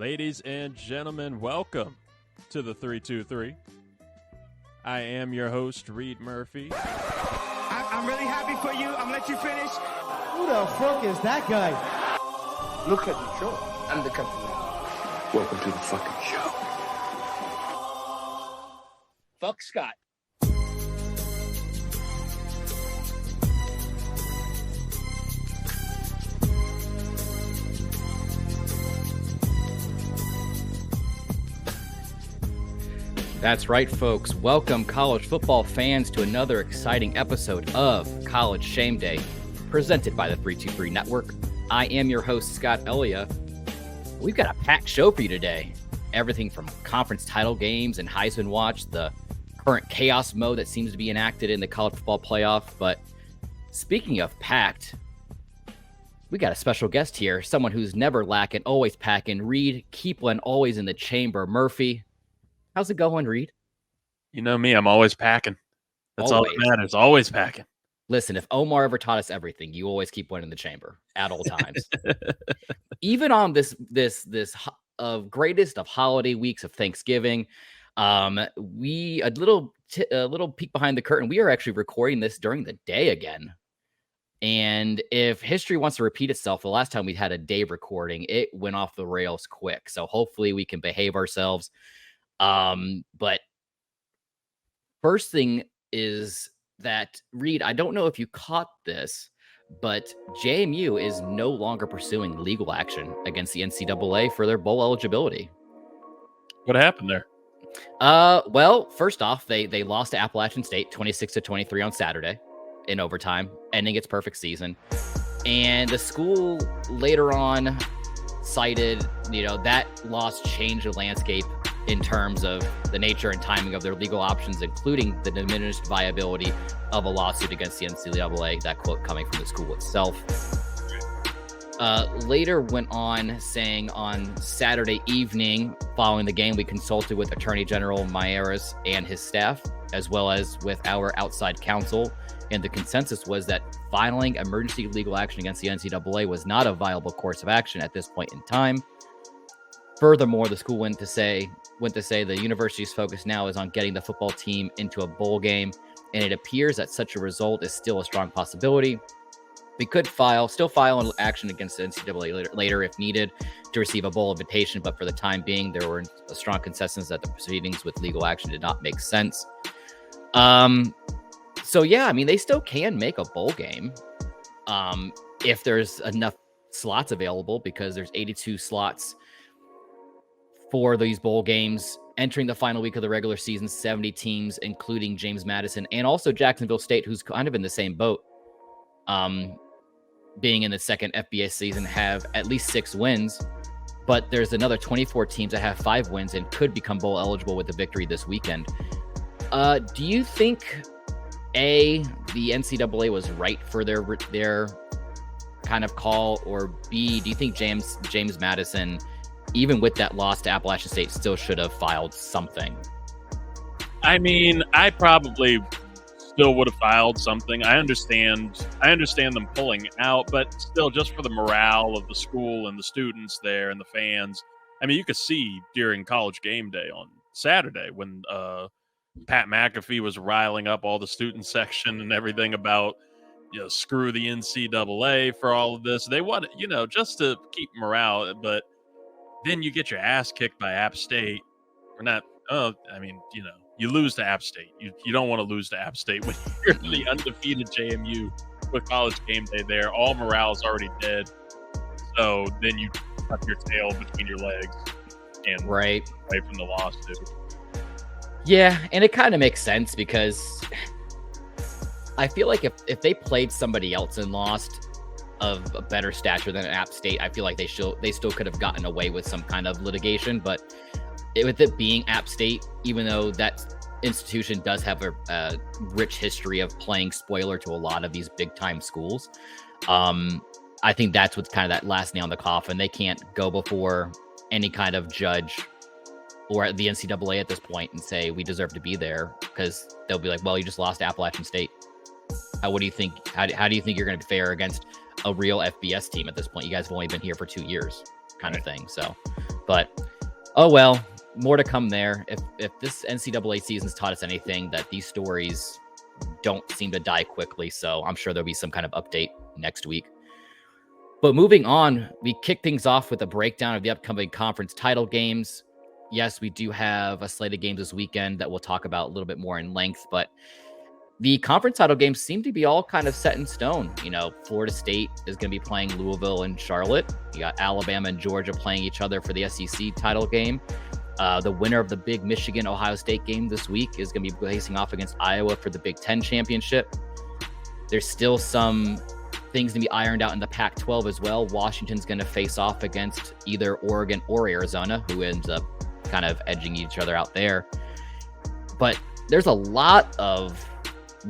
Ladies and gentlemen, welcome to the 323. I am your host, Reed Murphy. I'm really happy for you. I'm gonna let you finish. Who the fuck is that guy? Look at the show. I'm the captain. Welcome to the fucking show. Fuck Scott. That's right, folks. Welcome, college football fans, to another exciting episode of College Shame Day, presented by the 323 Network. I am your host, Scott Ellia. We've got a packed show for you today. Everything from conference title games and Heisman watch, the current chaos mode that seems to be enacted in the college football playoff. But speaking of packed, we got a special guest here, someone who's never lacking, always packing. Reed, keep one always in the chamber. Murphy. How's it going, Reed? You know me, I'm always packing. That's all that matters. Always packing. Listen, if Omar ever taught us everything, you always keep one in the chamber at all times. Even on this greatest of holiday weeks of Thanksgiving, a little peek behind the curtain. We are actually recording this during the day again. And if history wants to repeat itself, the last time we had a day recording, it went off the rails quick. So hopefully we can behave ourselves. But first thing is that, Reed, I don't know if you caught this, but JMU is no longer pursuing legal action against the NCAA for their bowl eligibility. What happened there? Well, first off, they lost to Appalachian State 26-23 on Saturday in overtime, ending its perfect season. And the school later on cited, that loss changed the landscape in terms of the nature and timing of their legal options, including the diminished viability of a lawsuit against the NCAA, that quote coming from the school itself. Later went on saying on Saturday evening, following the game, we consulted with Attorney General Mayeras and his staff, as well as with our outside counsel, and the consensus was that filing emergency legal action against the NCAA was not a viable course of action at this point in time. Furthermore, the school went to say the university's focus now is on getting the football team into a bowl game, and it appears that such a result is still a strong possibility. We could still file an action against the NCAA later if needed to receive a bowl invitation, but for the time being, there were a strong consensus that the proceedings with legal action did not make sense. So yeah, I mean, they still can make a bowl game if there's enough slots available, because there's 82 slots for these bowl games entering the final week of the regular season. 70 teams, including James Madison and also Jacksonville State, who's kind of in the same boat, being in the second FBS season, have at least 6 wins. But there's another 24 teams that have 5 wins and could become bowl eligible with the victory this weekend. Do you think, A, the NCAA was right for their kind of call, or B, do you think James Madison, even with that loss to Appalachian State, still should have filed something? I mean, I probably still would have filed something. I understand them pulling out, but still, just for the morale of the school and the students there and the fans. I mean, you could see during College Game Day on Saturday when Pat McAfee was riling up all the student section and everything about, screw the NCAA for all of this. They wanted, just to keep morale, but then you get your ass kicked by App State. You lose to App State. You don't want to lose to App State when you're the undefeated JMU with College Game Day there. All morale is already dead. So then you tuck your tail between your legs and away from the lawsuit. Yeah, and it kind of makes sense, because I feel like if they played somebody else and lost of a better stature than App State, I feel like they still could have gotten away with some kind of litigation. But with it being App State, even though that institution does have a rich history of playing spoiler to a lot of these big time schools, I think that's what's kind of that last nail in the coffin. They can't go before any kind of judge or the NCAA at this point and say we deserve to be there, because they'll be like, well, you just lost to Appalachian State. What do you think? How do you think you're going to fare against a real FBS team at this point? You guys have only been here for 2 years, kind of thing. So But oh well, more to come there. If this NCAA season's taught us anything, that these stories don't seem to die quickly. So I'm sure there'll be some kind of update next week. But moving on, we kick things off with a breakdown of the upcoming conference title games. Yes, we do have a slate of games this weekend that we'll talk about a little bit more in length, but the conference title games seem to be all kind of set in stone. You know, Florida State is going to be playing Louisville and Charlotte. You got Alabama and Georgia playing each other for the SEC title game. The winner of the big Michigan-Ohio State game this week is going to be facing off against Iowa for the Big Ten championship. There's still some things to be ironed out in the Pac-12 as well. Washington's going to face off against either Oregon or Arizona, who ends up kind of edging each other out there. But there's a lot of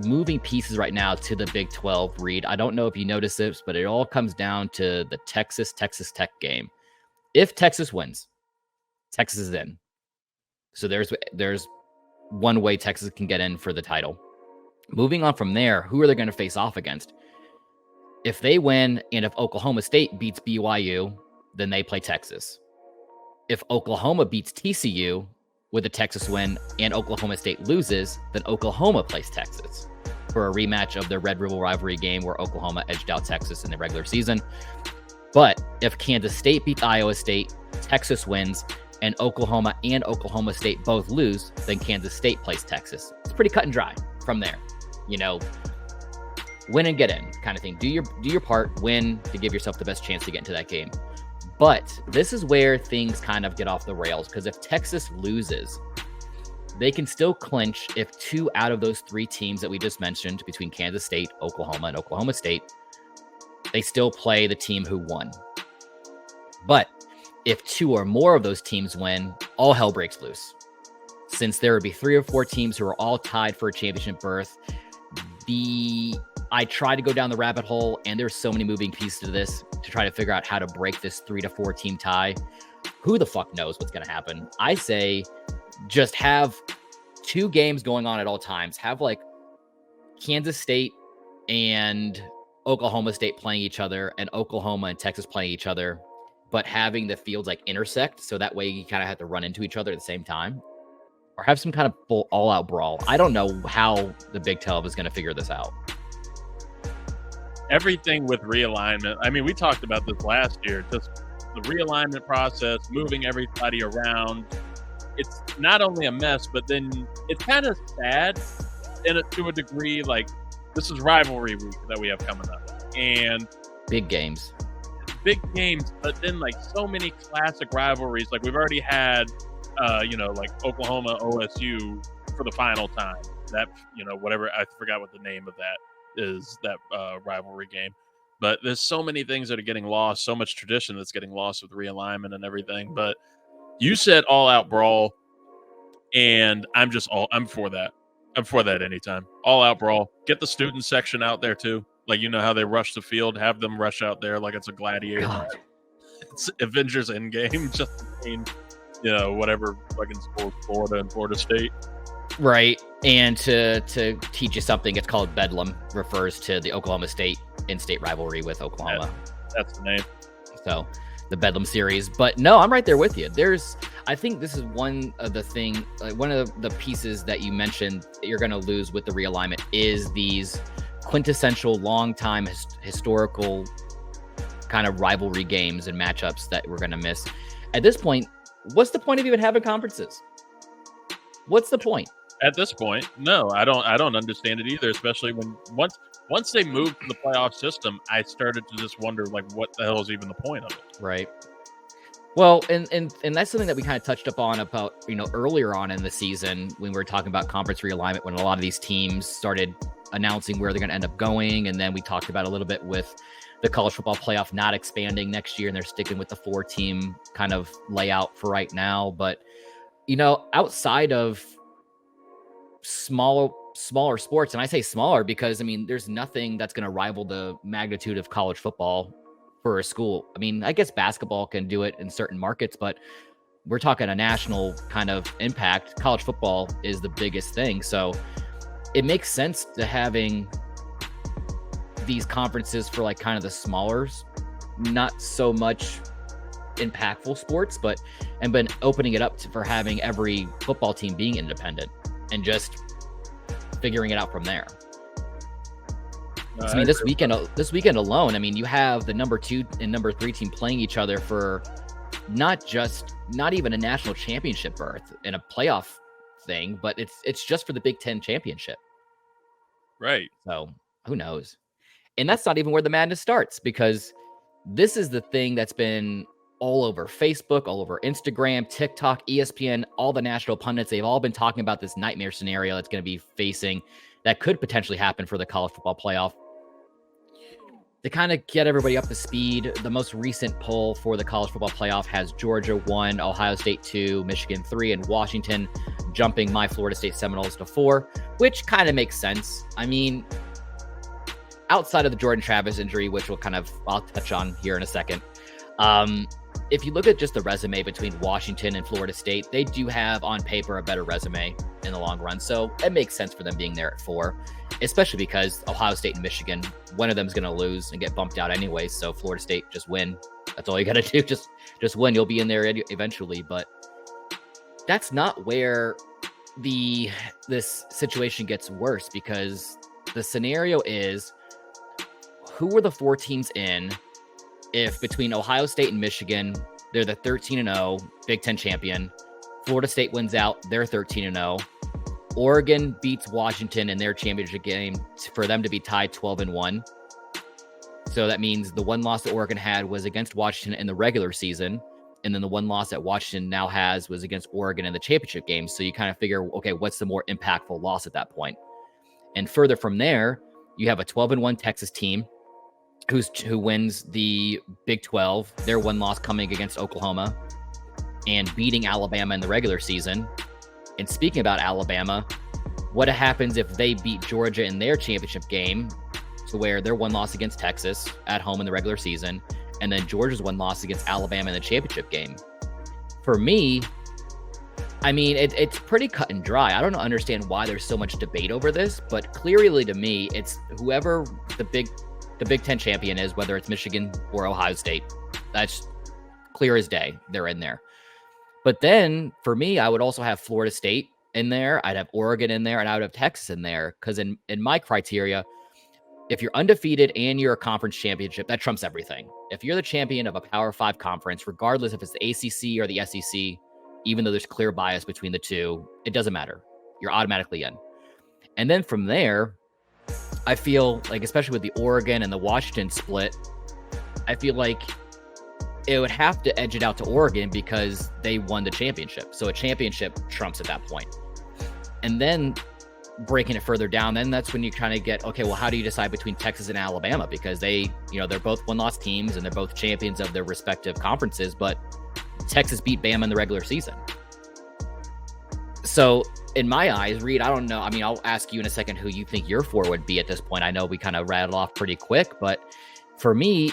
moving pieces right now to the Big 12, Reed. I don't know if you notice this, but it all comes down to the Texas Tech game. If Texas wins, Texas is in. So there's one way Texas can get in for the title. Moving on from there, who are they going to face off against? If they win and if Oklahoma State beats BYU, then they play Texas. If Oklahoma beats TCU with a Texas win and Oklahoma State loses, then Oklahoma plays Texas for a rematch of their Red River rivalry game where Oklahoma edged out Texas in the regular season. But if Kansas State beats Iowa State, Texas wins, and Oklahoma and Oklahoma State both lose, then Kansas State plays Texas. It's pretty cut and dry from there. You know, win and get in kind of thing. Do your part, win to give yourself the best chance to get into that game. But this is where things kind of get off the rails, because if Texas loses, they can still clinch if 2 out of those 3 teams that we just mentioned, between Kansas State, Oklahoma, and Oklahoma State, they still play the team who won. But if 2 or more of those teams win, all hell breaks loose. Since there would be 3 or 4 teams who are all tied for a championship berth, I try to go down the rabbit hole, and there's so many moving pieces to this to try to figure out how to break this 3 to 4 team tie. Who the fuck knows what's going to happen? I say just have 2 games going on at all times. Have like Kansas State and Oklahoma State playing each other and Oklahoma and Texas playing each other, but having the fields like intersect. So that way you kind of have to run into each other at the same time, or have some kind of full all-out brawl. I don't know how the Big 12 is going to figure this out. Everything with realignment. I mean, we talked about this last year, just the realignment process, moving everybody around. It's not only a mess, but then it's kind of sad to a degree. Like, this is rivalry week that we have coming up, and big games, but then like so many classic rivalries. Like, we've already had like Oklahoma OSU for the final time. That, whatever, I forgot what the name of that is, that rivalry game. But there's so many things that are getting lost, so much tradition that's getting lost with realignment and everything. But you said all out brawl, and I'm for that. I'm for that anytime. All out brawl. Get the student section out there too. Like, how they rush the field, have them rush out there like it's a gladiator. God. It's Avengers Endgame, just whatever fucking schools, Florida and Florida State. Right. And to teach you something, it's called Bedlam, refers to the Oklahoma State in-state rivalry with Oklahoma. That's the name. So the Bedlam series. But no, I'm right there with you. I think this is one of the pieces that you mentioned that you're going to lose with the realignment is these quintessential long-time historical kind of rivalry games and matchups that we're going to miss. At this point, what's the point of even having conferences? What's the point? At this point, no, I don't understand it either, especially when once they moved to the playoff system, I started to just wonder, like, what the hell is even the point of it? Right. Well, and that's something that we kind of touched upon about, earlier on in the season when we were talking about conference realignment, when a lot of these teams started announcing where they're going to end up going. And then we talked about a little bit with the college football playoff not expanding next year, and they're sticking with the 4-team kind of layout for right now. But, outside of smaller sports, and I say smaller because, there's nothing that's going to rival the magnitude of college football for a school. I guess basketball can do it in certain markets, but we're talking a national kind of impact. College football is the biggest thing. So it makes sense to having these conferences for like kind of the smallers, not so much impactful sports, and been opening it up for having every football team being independent and just figuring it out from there. I mean, this weekend alone, I mean, you have the number 2 and number 3 team playing each other for not even a national championship berth in a playoff thing, but it's just for the Big Ten championship. Right. So who knows? And that's not even where the madness starts, because this is the thing that's been all over Facebook, all over Instagram, TikTok, ESPN, all the national pundits. They've all been talking about this nightmare scenario that's going to be facing, that could potentially happen for the college football playoff. To kind of get everybody up to speed, the most recent poll for the college football playoff has Georgia 1, Ohio State 2, Michigan 3, and Washington jumping my Florida State Seminoles to 4, which kind of makes sense. I mean, outside of the Jordan Travis injury, which I'll touch on here in a second. If you look at just the resume between Washington and Florida State, they do have on paper a better resume in the long run. So it makes sense for them being there at 4, especially because Ohio State and Michigan, one of them is going to lose and get bumped out anyway. So Florida State, just win. That's all you got to do. Just win. You'll be in there eventually. But that's not where this situation gets worse, because the scenario is, who are the 4 teams in if between Ohio State and Michigan, they're the 13-0 Big Ten champion, Florida State wins out, they're 13-0, Oregon beats Washington in their championship game for them to be tied 12-1. So that means the one loss that Oregon had was against Washington in the regular season, and then the one loss that Washington now has was against Oregon in the championship game. So you kind of figure, okay, what's the more impactful loss at that point? And further from there, you have a 12-1 Texas team who wins the Big 12, their one loss coming against Oklahoma and beating Alabama in the regular season. And speaking about Alabama, what happens if they beat Georgia in their championship game, to where their one loss against Texas at home in the regular season, and then Georgia's one loss against Alabama in the championship game? For me, I mean, it's pretty cut and dry. I don't understand why there's so much debate over this, but clearly to me, it's whoever the Big Ten champion is, whether it's Michigan or Ohio State. That's clear as day. They're in there. But then for me, I would also have Florida State in there. I'd have Oregon in there, and I would have Texas in there. Because in my criteria, if you're undefeated and you're a conference championship, that trumps everything. If you're the champion of a Power 5 conference, regardless if it's the ACC or the SEC, even though there's clear bias between the two, it doesn't matter. You're automatically in. And then from there, I feel like, especially with the Oregon and the Washington split, I feel like it would have to edge it out to Oregon because they won the championship. So a championship trumps at that point. And then breaking it further down, then that's when you kind of get, okay, well, how do you decide between Texas and Alabama? Because they're both one-loss teams and they're both champions of their respective conferences, but Texas beat Bama in the regular season. So in my eyes, Reed, I don't know. I mean, I'll ask you in a second who you think your 4 would be at this point. I know we kind of rattled off pretty quick, but for me,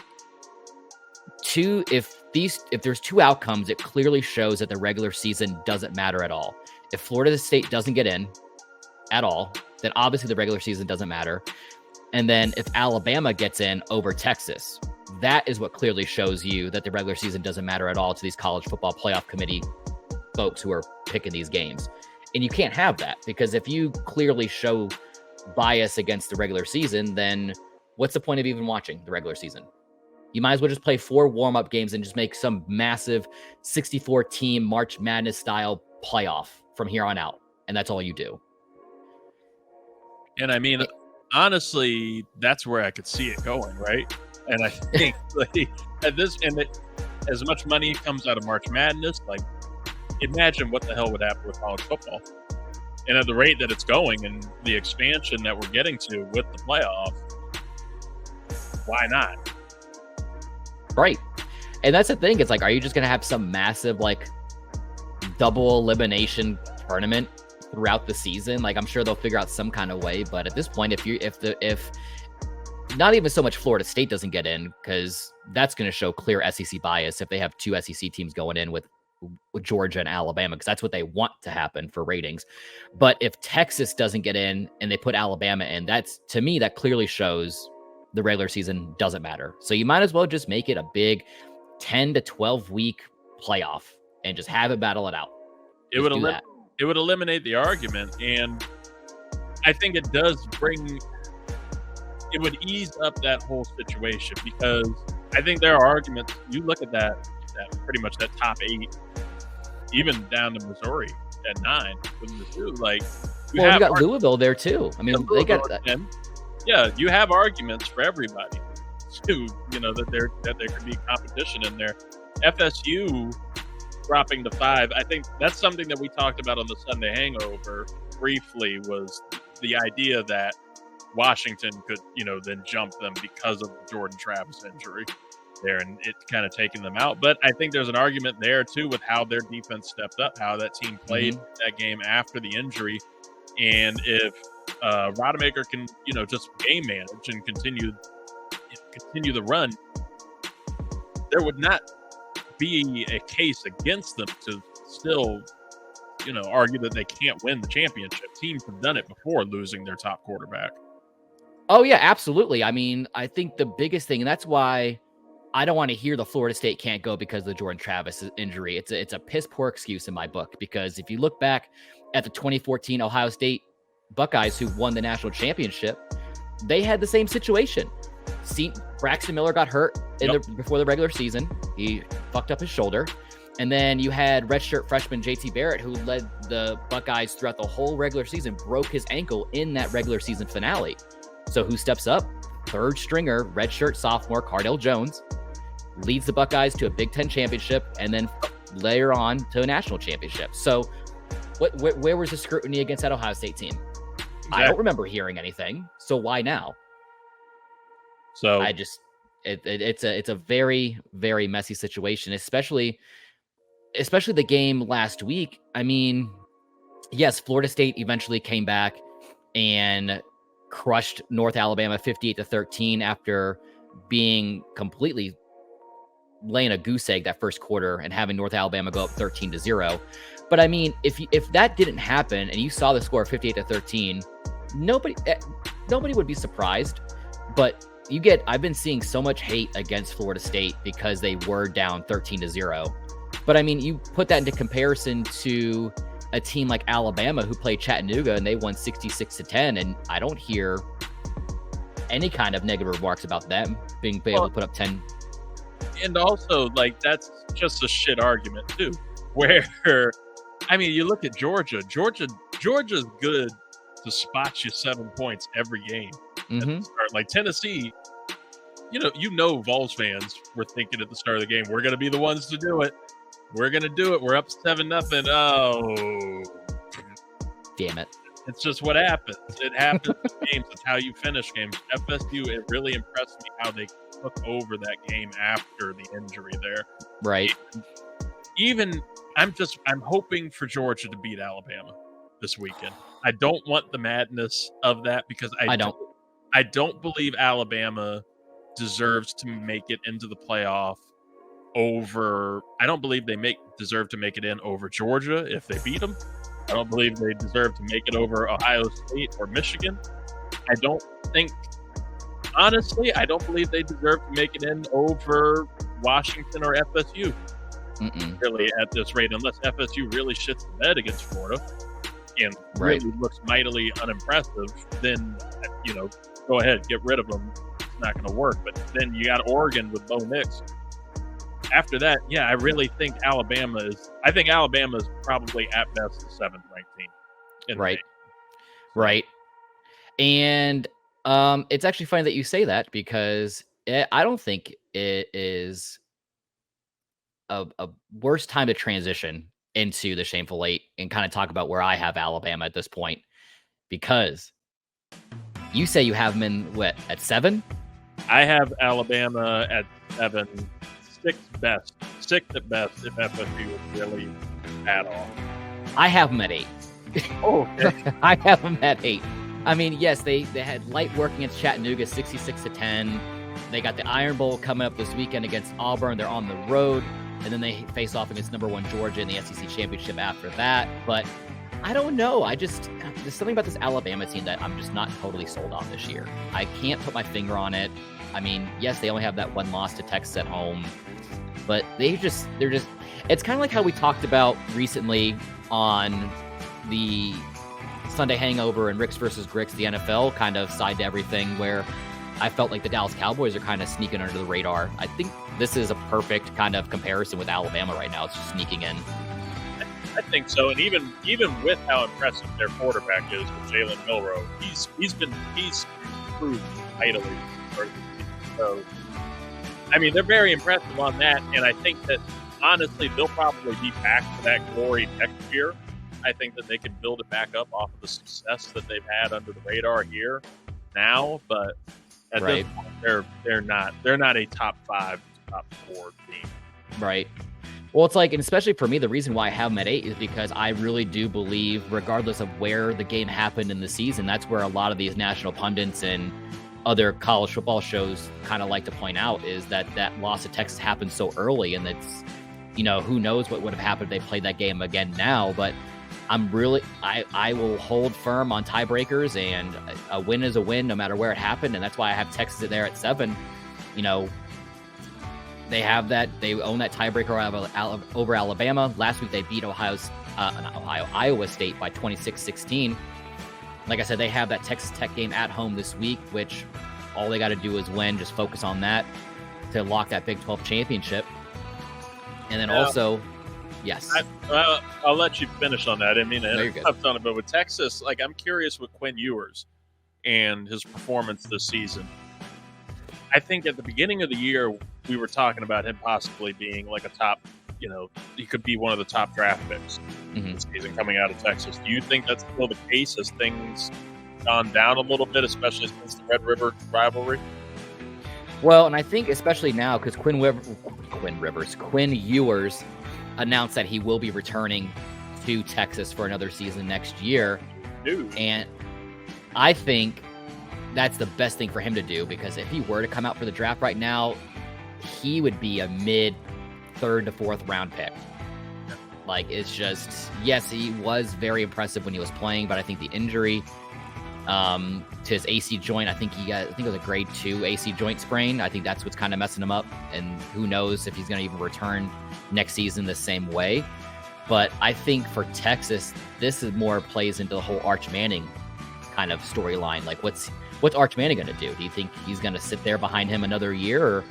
if there's 2 outcomes, it clearly shows that the regular season doesn't matter at all. If Florida State doesn't get in at all, then obviously the regular season doesn't matter. And then if Alabama gets in over Texas, that is what clearly shows you that the regular season doesn't matter at all to these college football playoff committee folks who are picking these games. And you can't have that, because if you clearly show bias against the regular season, then what's the point of even watching the regular season? You might as well just play 4 warm-up games and just make some massive 64-team March Madness style playoff from here on out. And that's all you do. And I mean, honestly, that's where I could see it going, right? And I think as much money comes out of March Madness, like, imagine what the hell would happen with college football. And at the rate that it's going and the expansion that we're getting to with the playoff, why not? Right. And that's the thing. It's like, are you just going to have some massive, like, double elimination tournament throughout the season? Like, I'm sure they'll figure out some kind of way. But at this point, if not even so much Florida State doesn't get in, because that's going to show clear SEC bias if they have 2 SEC teams going in with Georgia and Alabama, because that's what they want to happen for ratings. But if Texas doesn't get in and they put Alabama in, to me, that clearly shows the regular season doesn't matter. So you might as well just make it a big 10 to 12 week playoff and just have it battle it out. It would eliminate the argument, and I think it does it would ease up that whole situation, because I think there are arguments. You look at that pretty much that top 8, even down to Missouri at 9 with Mizzou. Like, you got Louisville there too. I mean, they got that. Yeah, you have arguments for everybody too. That there could be competition in there. FSU dropping to 5. I think that's something that we talked about on the Sunday Hangover briefly, was the idea that Washington could, then jump them because of the Jordan Travis injury there, and it's kind of taking them out. But I think there's an argument there too with how their defense stepped up, how that team played that game after the injury, and if Rodemaker can, just game manage and continue the run, there would not be a case against them to still, argue that they can't win the championship. Teams have done it before, losing their top quarterback. Oh yeah, absolutely. I mean, I think the biggest thing, and that's why I don't want to hear the Florida State can't go because of the Jordan Travis injury. It's a piss poor excuse in my book, because if you look back at the 2014 Ohio State Buckeyes, who won the national championship, they had the same situation. Braxton Miller got hurt before the regular season. He fucked up his shoulder. And then you had redshirt freshman JT Barrett, who led the Buckeyes throughout the whole regular season, broke his ankle in that regular season finale. So who steps up? Third stringer, redshirt sophomore Cardale Jones, leads the Buckeyes to a Big Ten championship, and then later on to a national championship. So where was the scrutiny against that Ohio State team? Exactly. I don't remember hearing anything. So why now? So it's a very, very messy situation, especially the game last week. I mean, yes, Florida State eventually came back and crushed North Alabama 58-13 after being completely laying a goose egg that first quarter and having North Alabama go up 13-0. But I mean, if that didn't happen and you saw the score 58-13, nobody would be surprised. But I've been seeing so much hate against Florida State because they were down 13-0. But I mean, you put that into comparison to a team like Alabama, who played Chattanooga and they won 66-10, and I don't hear any kind of negative remarks about them being able to put up 10. And also, like, that's just a shit argument too. Where, I mean, you look at Georgia's good to spot you 7 points every game. At the start. Like Tennessee, Vols fans were thinking at the start of the game, we're going to be the ones to do it. We're going to do it. We're up 7-0. Oh, damn it. It's just what happens. It happens in games. It's how you finish games. FSU, it really impressed me how they took over that game after the injury there. Right. And I'm hoping for Georgia to beat Alabama this weekend. I don't want the madness of that, because I don't believe Alabama deserves to make it into the playoff I don't believe they deserve to make it in over Georgia if they beat them. I don't believe they deserve to make it over Ohio State or Michigan. I don't believe they deserve to make it in over Washington or FSU. Really, at this rate, unless FSU really shits the bed against Florida and really looks mightily unimpressive, then, go ahead, get rid of them. It's not going to work. But then you got Oregon with Bo Nix. After that, yeah, I really think Alabama is probably at best the 7th ranked team. Right. And it's actually funny that you say that, because I don't think it is a worse time to transition into the Shameful Eight and kind of talk about where I have Alabama at this point, because you say you have them in at 7? I have Alabama at 7. Sixth at best if FSU was really bad off. I have them at 8. Oh, okay. I have them at 8. I mean, yes, they had light work against Chattanooga, 66-10. They got the Iron Bowl coming up this weekend against Auburn. They're on the road, and then they face off against number 1 Georgia in the SEC championship after that. But I don't know. There's something about this Alabama team that I'm just not totally sold on this year. I can't put my finger on it. I mean, yes, they only have that one loss to Texas at home. but they're just, it's kind of like how we talked about recently on the Sunday Hangover and Ricks versus Gricks, the NFL kind of side to everything, where I felt like the Dallas Cowboys are kind of sneaking under the radar. I think this is a perfect kind of comparison with Alabama right now. It's just sneaking in. I think so, and even with how impressive their quarterback is with Jalen Milroe, he's improved mightily. So, I mean, they're very impressive on that, and I think that honestly, they'll probably be back to that glory next year. I think that they can build it back up off of the success that they've had under the radar here now, but at this point, they're not a top 5, top 4 team. Right. Well, it's like, and especially for me, the reason why I have them at 8 is because I really do believe, regardless of where the game happened in the season, that's where a lot of these national pundits and other college football shows kind of like to point out, is that loss to Texas happened so early, and it's, who knows what would have happened if they played that game again now. But I will hold firm on tiebreakers, and a win is a win no matter where it happened, and that's why I have Texas there at 7. They have that. They own that tiebreaker over Alabama. Last week they beat Iowa State by 26-16. Like I said, they have that Texas Tech game at home this week, which all they got to do is win. Just focus on that to lock that Big 12 championship. And then also, yes, I'll let you finish on that. I mean, I've done it, but with Texas, like, I'm curious with Quinn Ewers and his performance this season. I think at the beginning of the year, we were talking about him possibly being like a top, he could be one of the top draft picks this season coming out of Texas. Do you think that's still the case as things gone down a little bit, especially since the Red River rivalry? Well, and I think especially now, because Quinn Ewers announced that he will be returning to Texas for another season next year. And I think that's the best thing for him to do, because if he were to come out for the draft right now, he would be a mid 3rd to 4th round pick. Like, it's just, yes, he was very impressive when he was playing, but I think the injury to his AC joint, I think it was a grade 2 AC joint sprain. I think that's what's kind of messing him up, and who knows if he's going to even return next season the same way. But I think for Texas, this is more plays into the whole Arch Manning kind of storyline. Like, what's Arch Manning going to do? Do you think he's going to sit there behind him another year, or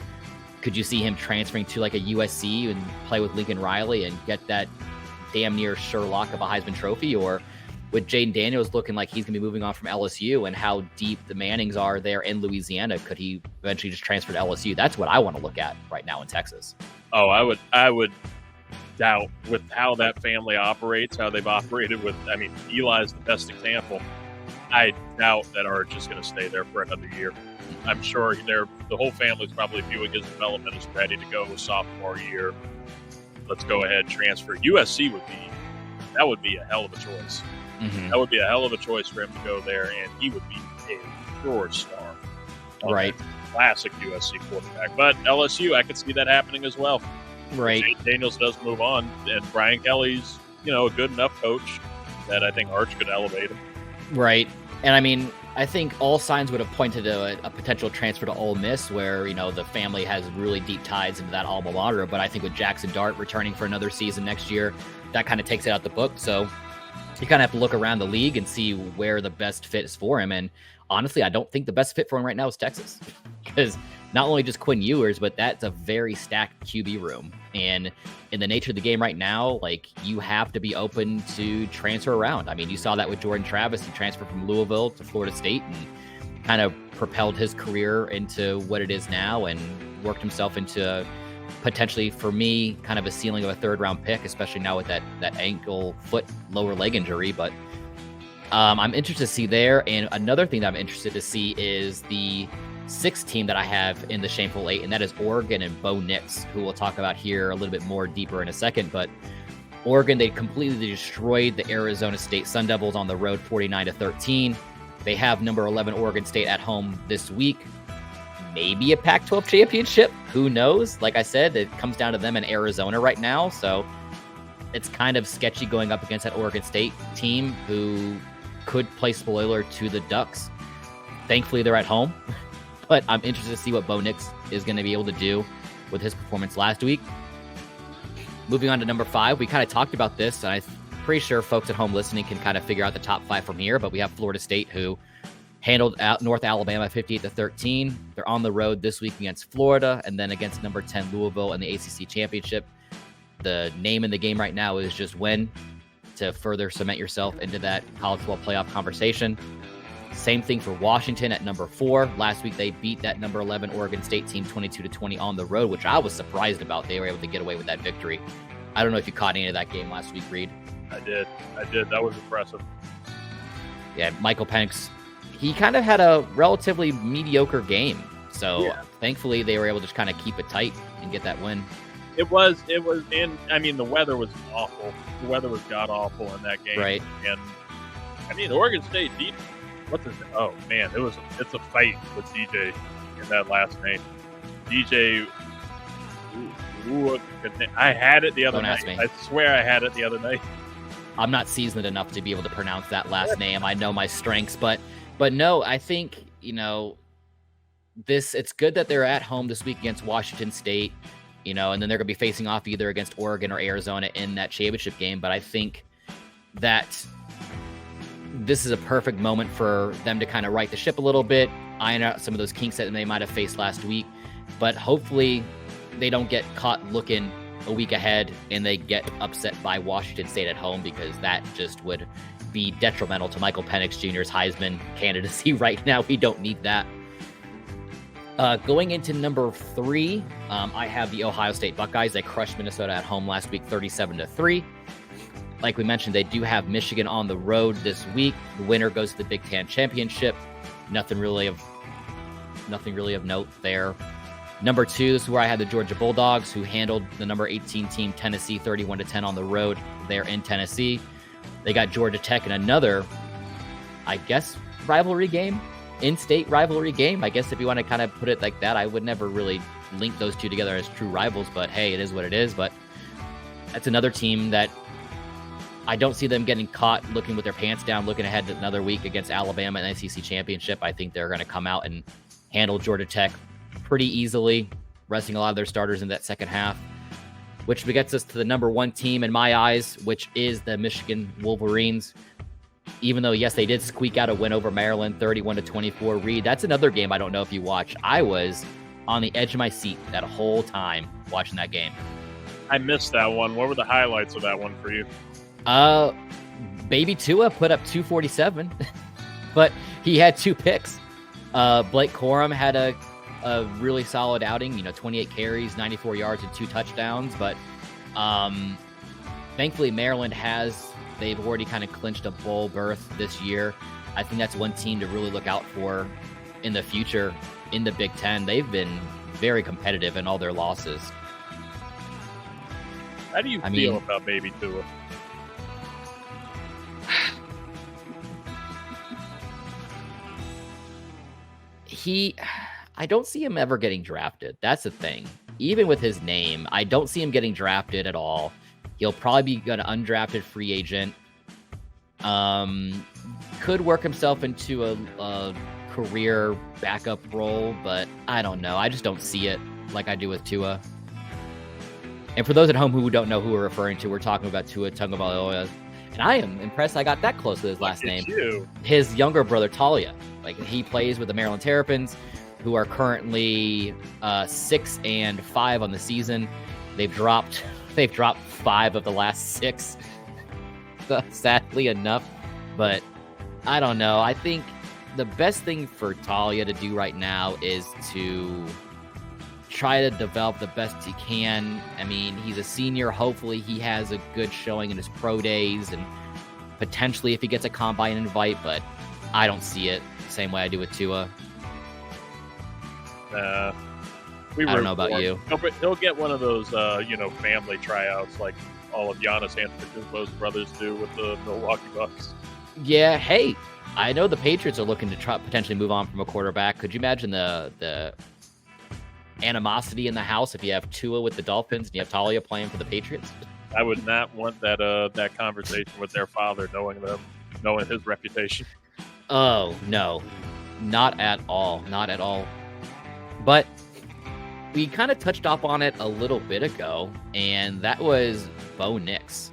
could you see him transferring to like a USC and play with Lincoln Riley and get that damn near Sherlock of a Heisman Trophy? Or with Jayden Daniels looking like he's going to be moving on from LSU, and how deep the Mannings are there in Louisiana, could he eventually just transfer to LSU? That's what I want to look at right now in Texas. Oh, I would doubt, with how that family operates, how they've operated with, I mean, Eli's the best example. I doubt that Arch is going to stay there for another year. I'm sure the whole family's probably viewing his development as ready to go with sophomore year. Let's go ahead, transfer. USC would be a hell of a choice. That would be a hell of a choice for him to go there, and he would be a pure star. Right. Classic USC quarterback. But LSU, I could see that happening as well. Right. Daniels does move on, and Brian Kelly's, a good enough coach that I think Arch could elevate him. Right. And I mean, I think all signs would have pointed to a potential transfer to Ole Miss, where, the family has really deep ties into that alma mater. But I think with Jackson Dart returning for another season next year, that kind of takes it out the book. So you kind of have to look around the league and see where the best fit is for him. And honestly, I don't think the best fit for him right now is Texas, because not only just Quinn Ewers, but that's a very stacked QB room. And in the nature of the game right now, like, you have to be open to transfer around. I mean, you saw that with Jordan Travis. He transferred from Louisville to Florida State and kind of propelled his career into what it is now, and worked himself into potentially, for me, kind of a ceiling of a 3rd round pick, especially now with that ankle, foot, lower leg injury. But I'm interested to see there. And another thing that I'm interested to see is the 6th team that I have in the Shameful Eight, and that is Oregon and Bo Nix, who we'll talk about here a little bit more deeper in a second. But Oregon, they completely destroyed the Arizona State Sun Devils on the road, 49-13. They have number 11 Oregon State at home this week. Maybe a Pac-12 championship. Who knows? Like I said, it comes down to them in Arizona right now. So it's kind of sketchy going up against that Oregon State team, who could play spoiler to the Ducks. Thankfully, they're at home. But I'm interested to see what Bo Nix is going to be able to do. with his performance last week. Moving on to number 5, we kind of talked about this, and I'm pretty sure folks at home listening can kind of figure out the top 5 from here, but we have Florida State, who handled out North Alabama 58-13. They're on the road this week against Florida and then against number 10 Louisville in the ACC Championship. The name in the game right now is just win to further cement yourself into that college football playoff conversation. Same thing for Washington at number 4. Last week, they beat that number 11 Oregon State team 22-20 on the road, which I was surprised about. They were able to get away with that victory. I don't know if you caught any of that game last week, Reed. I did. That was impressive. Yeah, Michael Penix, he kind of had a relatively mediocre game. So thankfully, they were able to just kind of keep it tight and get that win. It was the weather was awful. The weather was god-awful in that game. Right. And, Oregon State, oh, man, it's a fight with DJ in that last name. DJ, I had it the other night. I swear I had it the other night. I'm not seasoned enough to be able to pronounce that last name. I know my strengths, but no, I think, it's good that they're at home this week against Washington State, and then they're going to be facing off either against Oregon or Arizona in that championship game. But I think that this is a perfect moment for them to kind of right the ship a little bit, iron out some of those kinks that they might have faced last week. But hopefully they don't get caught looking a week ahead and they get upset by Washington State at home, because that just would be detrimental to Michael Penix Jr.'s Heisman candidacy right now. We don't need that. Going into number 3, I have the Ohio State Buckeyes. They crushed Minnesota at home last week, 37-3. Like we mentioned, they do have Michigan on the road this week. The winner goes to the Big Ten Championship. Nothing really of note there. Number 2, this is where I had the Georgia Bulldogs, who handled the number 18 team Tennessee 31-10 on the road there in Tennessee. They got Georgia Tech in another, I guess, rivalry game, in-state rivalry game. I guess if you want to kind of put it like that, I would never really link those two together as true rivals, but hey, it is what it is. But that's another team that I don't see them getting caught looking with their pants down, looking ahead to another week against Alabama in the ACC Championship. I think they're going to come out and handle Georgia Tech pretty easily, resting a lot of their starters in that second half, which gets us to the number 1 team in my eyes, which is the Michigan Wolverines. Even though, yes, they did squeak out a win over Maryland, 31-24. Reed, that's another game I don't know if you watched. I was on the edge of my seat that whole time watching that game. I missed that one. What were the highlights of that one for you? Baby Tua put up 247, but he had 2 picks. Blake Corum had a really solid outing, 28 carries, 94 yards, and 2 touchdowns. But thankfully, Maryland they've already kind of clinched a bowl berth this year. I think that's one team to really look out for in the future in the Big Ten. They've been very competitive in all their losses. How do you feel about Baby Tua? I don't see him ever getting drafted. That's the thing. Even with his name, I don't see him getting drafted at all. He'll probably be an undrafted free agent. Could work himself into a career backup role, but I don't know. I just don't see it like I do with Tua. And for those at home who don't know who we're referring to, we're talking about Tua Tagovailoa. And I am impressed I got that close to his last name. His younger brother, Talia. He plays with the Maryland Terrapins, who are currently 6-5 on the season. They've dropped 5 of the last 6, sadly enough. But I don't know. I think the best thing for Talia to do right now is to try to develop the best he can. I mean, he's a senior. Hopefully he has a good showing in his pro days and potentially if he gets a combine invite, but I don't see it the same way I do with Tua. I don't know about you. He'll get one of those, family tryouts like all of Giannis Antetokounmpo's brothers do with the Milwaukee Bucks. Yeah, hey, I know the Patriots are looking to potentially move on from a quarterback. Could you imagine the animosity in the house if you have Tua with the Dolphins and you have Talia playing for the Patriots? I would not want that conversation with their father, knowing his reputation. Oh, no. Not at all. Not at all. But we kind of touched up on it a little bit ago, and that was Bo Nix.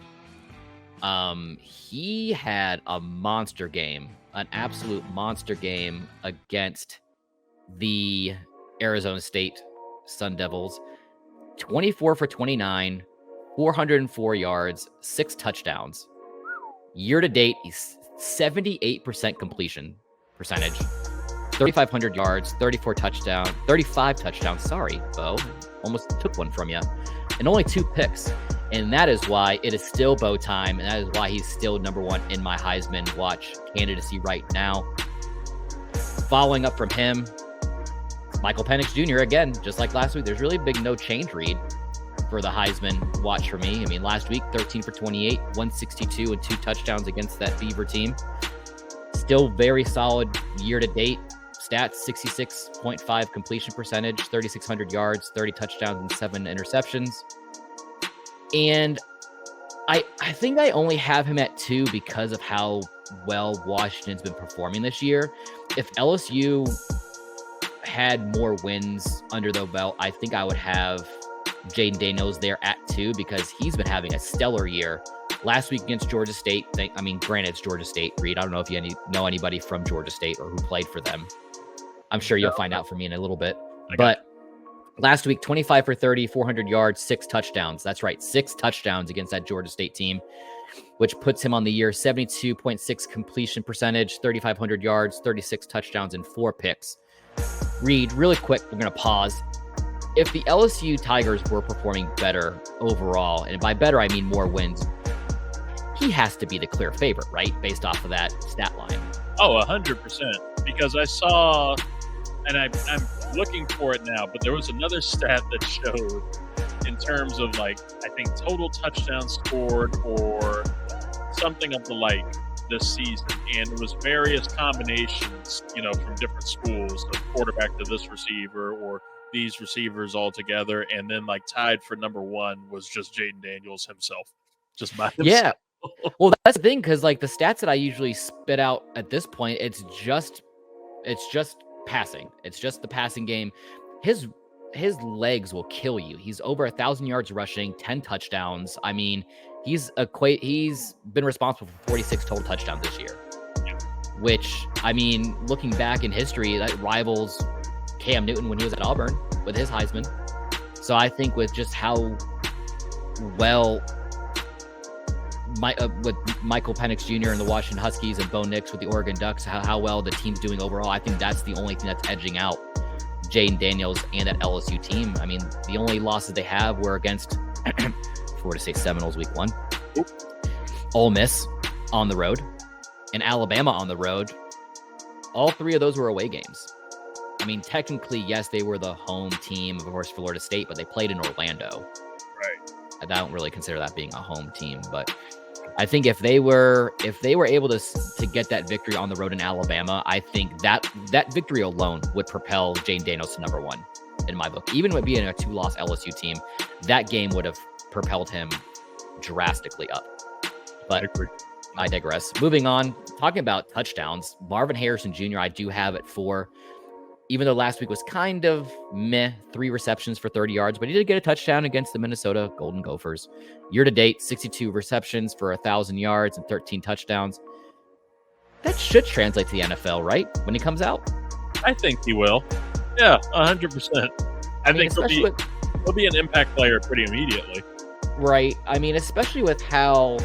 He had a monster game, an absolute monster game against the Arizona State Sun Devils. 24 for 29, 404 yards, 6 touchdowns. Year to date, he's 78% completion percentage, 3,500 yards, 35 touchdowns. Sorry, Bo, almost took one from you, and only 2 picks. And that is why it is still Bo time, and that is why he's still number 1 in my Heisman watch candidacy right now. Following up from him, Michael Penix Jr. again, just like last week. There's really a big no change read for the Heisman watch for me. I mean, last week, 13 for 28, 162, and 2 touchdowns against that Beaver team. Still very solid year to date stats, 66.5 completion percentage, 3,600 yards, 30 touchdowns, and 7 interceptions. And I think I only have him at 2 because of how well Washington's been performing this year. If LSU had more wins under the belt, I think I would have Jayden Daniels there at 2 because he's been having a stellar year. Last week against Georgia State, granted it's Georgia State, Reed. I don't know if you know anybody from Georgia State or who played for them. I'm sure you'll find out for me in a little bit. But last week, 25 for 30, 400 yards, 6 touchdowns. That's right, 6 touchdowns against that Georgia State team, which puts him on the year 72.6 completion percentage, 3,500 yards, 36 touchdowns, and 4 picks. Reed, really quick, we're going to pause. If the LSU Tigers were performing better overall, and by better, I mean more wins, he has to be the clear favorite, right? Based off of that stat line. Oh, 100%. Because I saw, and I'm looking for it now, but there was another stat that showed in terms of I think total touchdowns scored or something of the like this season, and it was various combinations, from different schools, of quarterback to this receiver or these receivers all together, and then tied for number 1 was just Jayden Daniels himself, just by himself. Yeah. Well, that's the thing, because the stats that I usually spit out at this point, it's just passing. It's just the passing game. His legs will kill you. He's over 1,000 yards rushing, 10 touchdowns. I mean, he's been responsible for 46 total touchdowns this year, which, I mean, looking back in history, that rivals Cam Newton when he was at Auburn with his Heisman. So I think with just how well with Michael Penix Jr. and the Washington Huskies and Bo Nix with the Oregon Ducks, how well the team's doing overall, I think that's the only thing that's edging out Jayden Daniels and that LSU team. I mean, the only losses they have were against, if we were to say Seminoles week 1, Ole Miss on the road, and Alabama on the road. All 3 of those were away games. I mean, technically, yes, they were the home team, of course, Florida State, but they played in Orlando. Right. I don't really consider that being a home team, but I think if they were able to get that victory on the road in Alabama, I think that victory alone would propel Jayden Daniels to number 1 in my book. Even with being a 2-loss LSU team, that game would have propelled him drastically up. But I digress. Moving on, talking about touchdowns, Marvin Harrison Jr. I do have at 4. Even though last week was kind of meh, 3 receptions for 30 yards, but he did get a touchdown against the Minnesota Golden Gophers. Year to date, 62 receptions for 1,000 yards and 13 touchdowns. That should translate to the NFL, right? When he comes out? I think he will. Yeah, 100%. I think he'll be an impact player pretty immediately. Right. I mean, especially with how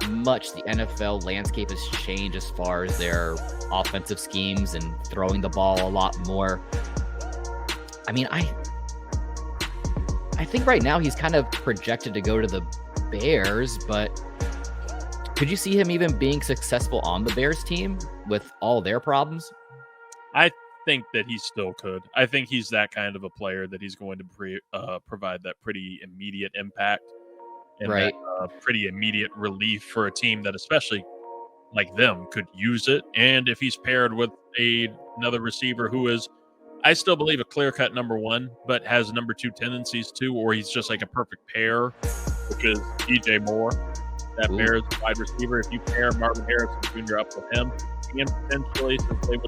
much the NFL landscape has changed as far as their offensive schemes and throwing the ball a lot more. I mean, I think right now he's kind of projected to go to the Bears, but could you see him even being successful on the Bears team with all their problems? I think that he still could. I think he's that kind of a player that he's going to provide that pretty immediate impact and right. that, pretty immediate relief for a team that, especially like them, could use it. And if he's paired with another receiver who is, I still believe, a clear-cut number 1, but has number 2 tendencies too, or he's just like a perfect pair, which is DJ Moore, that Bears wide receiver. If you pair Marvin Harrison Jr. up with him, and potentially, since they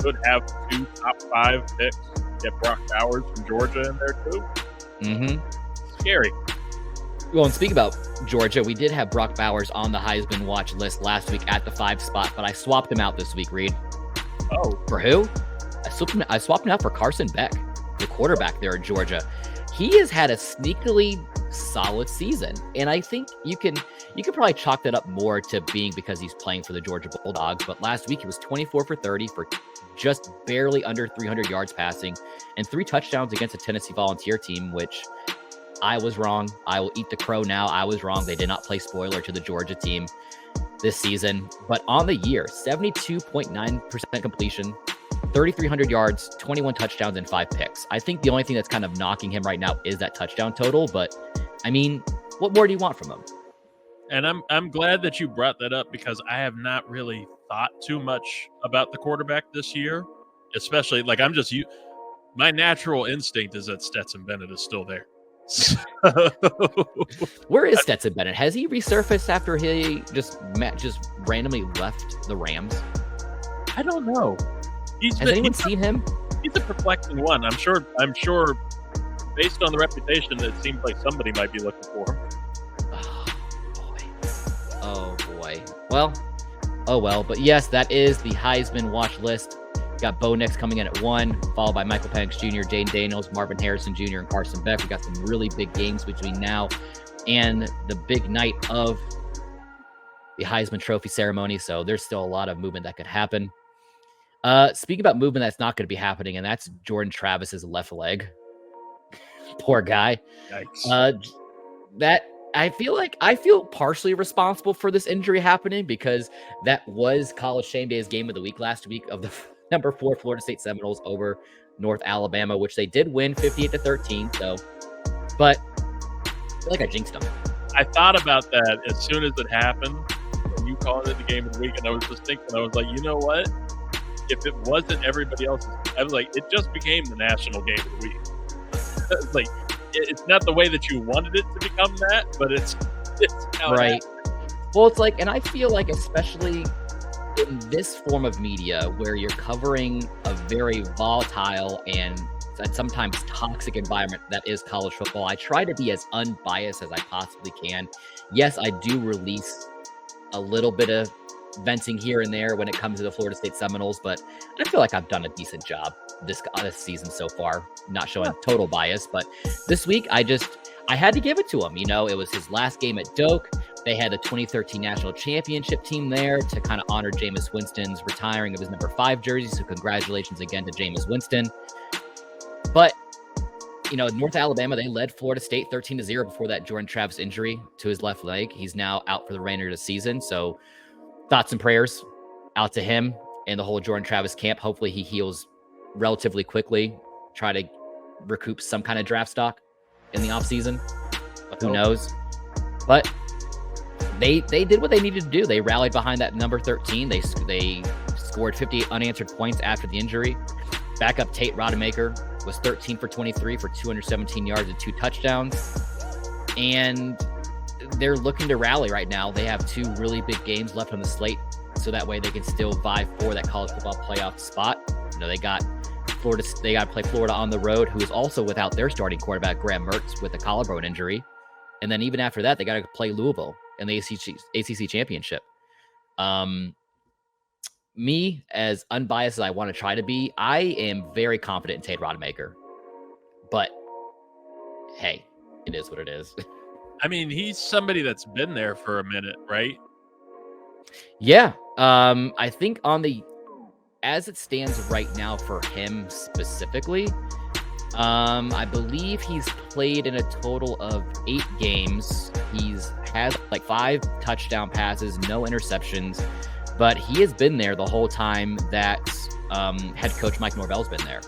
could have 2 top 5 picks get Brock Bowers from Georgia in there too. Mm-hmm. Scary. Well, and speaking about Georgia, we did have Brock Bowers on the Heisman watch list last week at the 5 spot, but I swapped him out this week, Reed. Oh. For who? I swapped him out for Carson Beck, the quarterback there in Georgia. He has had a sneakily solid season, and I think you can probably chalk that up more to being because he's playing for the Georgia Bulldogs. But last week he was 24 for 30 for just barely under 300 yards passing and 3 touchdowns against a Tennessee Volunteer team, which I was wrong. I will eat the crow now. I was wrong. They did not play spoiler to the Georgia team this season. But on the year, 72.9% completion, 3,300 yards, 21 touchdowns, and 5 picks. I think the only thing that's kind of knocking him right now is that touchdown total. But, I mean, what more do you want from him? And I'm glad that you brought that up because I have not really thought too much about the quarterback this year, especially like my natural instinct is that Stetson Bennett is still there. Where is Stetson Bennett? Has he resurfaced after he just randomly left the Rams? I don't know. Has anyone seen him? He's a perplexing one. I'm sure based on the reputation, it seems like somebody might be looking for him. Oh boy. Well, oh well. But yes, that is the Heisman watch list. We got Bo Nix coming in at 1, followed by Michael Penix Jr., Jayden Daniels, Marvin Harrison Jr., and Carson Beck. We got some really big games between now and the big night of the Heisman Trophy ceremony. So there's still a lot of movement that could happen. Speaking about movement that's not going to be happening, and that's Jordan Travis's left leg. Poor guy. Yikes. I feel partially responsible for this injury happening because that was College Shame Day's game of the week last week of the number 4 Florida State Seminoles over North Alabama, which they did win 58-13. So, but I feel like I jinxed them. I thought about that as soon as it happened. And you called it the game of the week, and I was just thinking, I was like, you know what? If it wasn't everybody else's, I was like, it just became the national game of the week. It's like, it's not the way that you wanted it to become that, but it's how right. Well, it's like, and I feel like especially in this form of media where you're covering a very volatile and sometimes toxic environment that is college football, I try to be as unbiased as I possibly can. Yes, I do release a little bit of venting here and there when it comes to the Florida State Seminoles, but I feel like I've done a decent job this season so far, not showing total bias. But this week, I had to give it to him. You know, it was his last game at Doak. They had the 2013 national championship team there to kind of honor Jameis Winston's retiring of his number 5 jersey. So congratulations again to Jameis Winston. But, you know, North Alabama, they led Florida State 13-0 before that Jordan Travis injury to his left leg. He's now out for the remainder of the season. So thoughts and prayers out to him and the whole Jordan Travis camp. Hopefully he heals relatively quickly, try to recoup some kind of draft stock in the offseason. But who knows? But they did what they needed to do. They rallied behind that number 13. They scored 58 unanswered points after the injury. Backup Tate Rodemaker was 13 for 23 for 217 yards and 2 touchdowns. And they're looking to rally right now. They have 2 really big games left on the slate, so that way they can still vie for that college football playoff spot. You know, they got to play Florida on the road, who is also without their starting quarterback, Graham Mertz, with a collarbone injury. And then even after that, they got to play Louisville in the ACC championship. Me, as unbiased as I want to try to be, I am very confident in Tate Rodemaker. But, hey, it is what it is. I mean, he's somebody that's been there for a minute, right? Yeah. I think as it stands right now for him specifically, I believe he's played in a total of 8 games. He's had like 5 touchdown passes, no interceptions, but he has been there the whole time that head coach Mike Norvell's been there.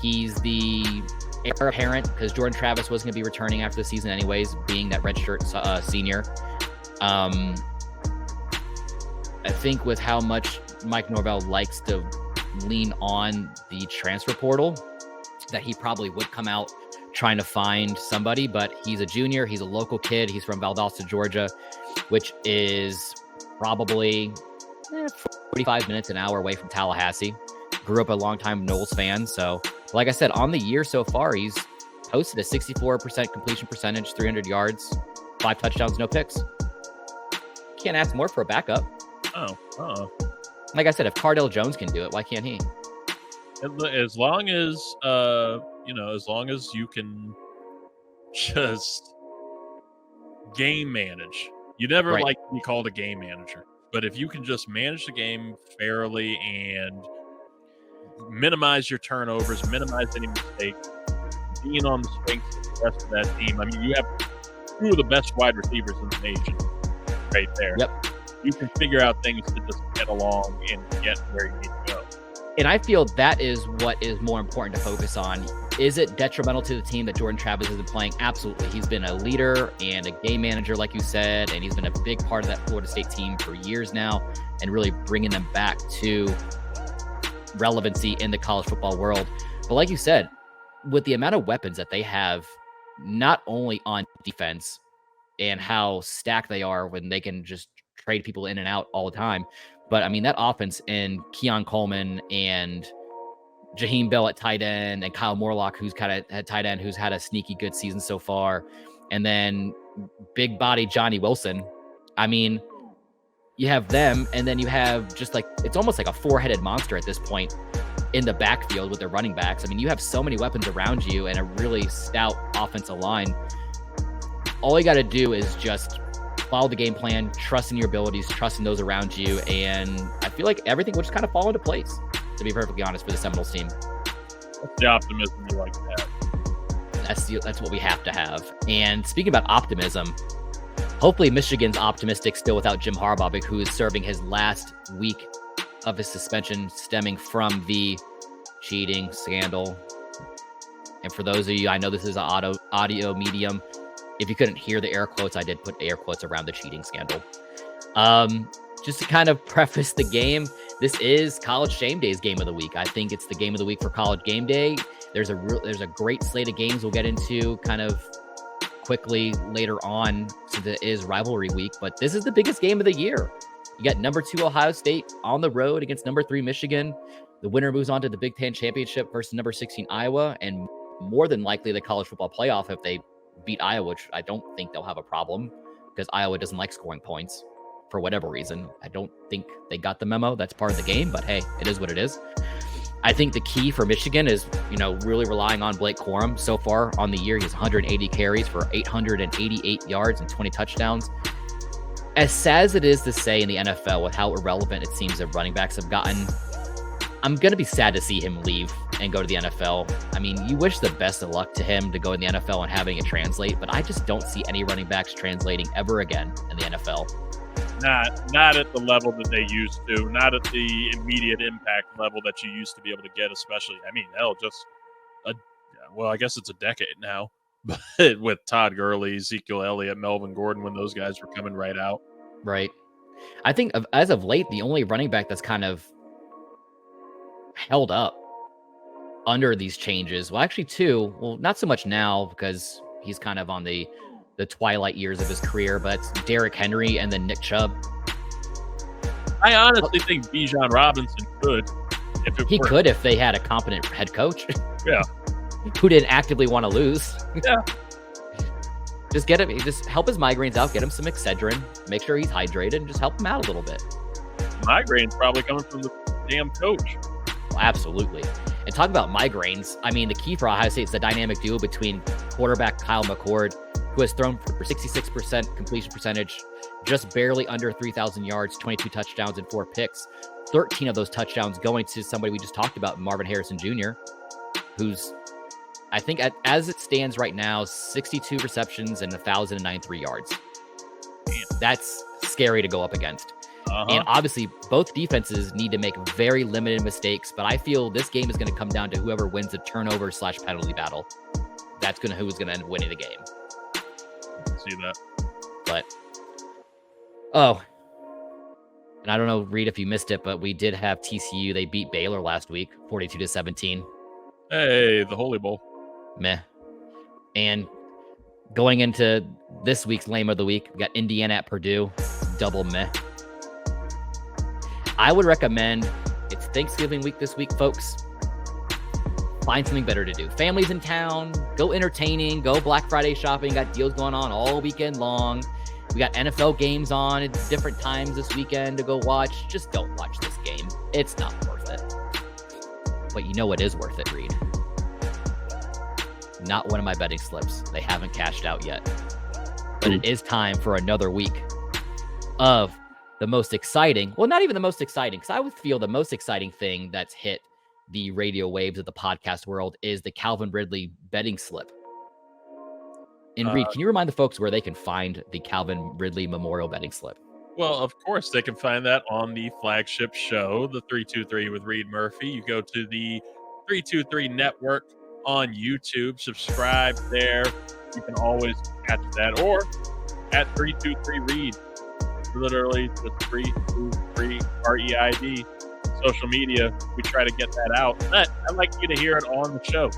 He's the heir apparent because Jordan Travis was going to be returning after the season anyways, being that redshirt senior. I think with how much Mike Norvell likes to lean on the transfer portal, that he probably would come out trying to find somebody, but he's a junior. He's a local kid. He's from Valdosta, Georgia, which is probably 45 minutes, an hour away from Tallahassee. grew up a longtime Knowles fan. So, like I said, on the year so far, he's posted a 64% completion percentage, 300 yards, 5 touchdowns, no picks. Can't ask more for a backup. Like I said, if Cardale Jones can do it, why can't he? As long as as long as you can just game manage. You never like to be called a game manager, but if you can just manage the game fairly and minimize your turnovers, minimize any mistakes, being on the strengths of the rest of that team. I mean, you have 2 of the best wide receivers in the nation right there. Yep. You can figure out things to just get along and get where you need to go. And I feel that is what is more important to focus on. Is it detrimental to the team that Jordan Travis isn't playing? Absolutely. He's been a leader and a game manager, like you said, and he's been a big part of that Florida State team for years now and really bringing them back to relevancy in the college football world. But like you said, with the amount of weapons that they have, not only on defense and how stacked they are when they can just trade people in and out all the time, but I mean, that offense in Keon Coleman and Jaheim Bell at tight end and Kyle Morlock, who's kind of had tight end, who's had a sneaky good season so far. And then big body Johnny Wilson. I mean, you have them, and then you have just like, it's almost like a 4-headed monster at this point in the backfield with their running backs. I mean, you have so many weapons around you and a really stout offensive line. All you got to do is just follow the game plan, trust in your abilities, trust in those around you. And I feel like everything will just kind of fall into place, to be perfectly honest, for the Seminoles team. That's the optimism you like to have. That's what we have to have. And speaking about optimism, hopefully Michigan's optimistic still without Jim Harbaugh, who is serving his last week of his suspension stemming from the cheating scandal. And for those of you, I know this is an audio medium. If you couldn't hear the air quotes, I did put air quotes around the cheating scandal. Just to kind of preface the game, this is College Shame Day's game of the week. I think it's the game of the week for College Game Day. There's a great slate of games we'll get into kind of quickly later on, since it is rivalry week. But this is the biggest game of the year. You got number 2 Ohio State on the road against number 3 Michigan. The winner moves on to the Big Ten Championship versus number 16 Iowa, and more than likely the college football playoff if they beat Iowa, which I don't think they'll have a problem because Iowa doesn't like scoring points for whatever reason. I don't think they got the memo. That's part of the game, but hey, it is what it is. I think the key for Michigan is, really relying on Blake Corum. So far on the year, he has 180 carries for 888 yards and 20 touchdowns. As sad as it is to say in the NFL with how irrelevant it seems that running backs have gotten, I'm going to be sad to see him leave and go to the NFL. I mean, you wish the best of luck to him to go in the NFL and having it translate, but I just don't see any running backs translating ever again in the NFL. Not at the level that they used to, not at the immediate impact level that you used to be able to get, especially, I mean, hell, I guess it's a decade now, but with Todd Gurley, Ezekiel Elliott, Melvin Gordon, when those guys were coming right out. Right. I think as of late, the only running back that's kind of held up under these changes, well, actually 2, well, not so much now because he's kind of on the twilight years of his career, but it's Derrick Henry and then Nick Chubb. I honestly think Bijan Robinson could. Could if they had a competent head coach. Yeah. Who didn't actively want to lose. Yeah. Just help his migraines out, get him some Excedrin, make sure he's hydrated, and just help him out a little bit. Migraines probably coming from the damn coach. Well, absolutely. And talk about migraines. I mean, the key for Ohio State is the dynamic duo between quarterback Kyle McCord, who has thrown for 66% completion percentage, just barely under 3,000 yards, 22 touchdowns, and 4 picks. 13 of those touchdowns going to somebody we just talked about, Marvin Harrison Jr., who's, I think, as it stands right now, 62 receptions and 1,093 yards. That's scary to go up against. And obviously, both defenses need to make very limited mistakes, but I feel this game is going to come down to whoever wins the turnover/penalty battle. That's who's going to end up winning the game. See that. But and I don't know, Reed, if you missed it, but we did have TCU. They beat Baylor last week, 42-17. Hey, the Holy Bowl. Meh. And going into this week's lame of the week, we got Indiana at Purdue, double meh. I would recommend, It's Thanksgiving week this week, folks. Find something better to do. Families in town, go entertaining, go Black Friday shopping. Got deals going on all weekend long. We got NFL games on at different times this weekend to go watch. Just don't watch this game. It's not worth it. But you know what is worth it, Reed? Not one of my betting slips. They haven't cashed out yet. But it is time for another week of the most exciting, well, not even the most exciting, because I would feel the most exciting thing that's hit the radio waves of the podcast world is the Calvin Ridley betting slip. And Reed, can you remind the folks where they can find the Calvin Ridley Memorial betting slip? Well, of course, they can find that on the flagship show, the 323 with Reed Murphy. You go to the 323 Network on YouTube, subscribe there. You can always catch that, or at 323 Reed. Literally just 323 REID. Social media, we try to get that out. But I'd like you to hear it on the show.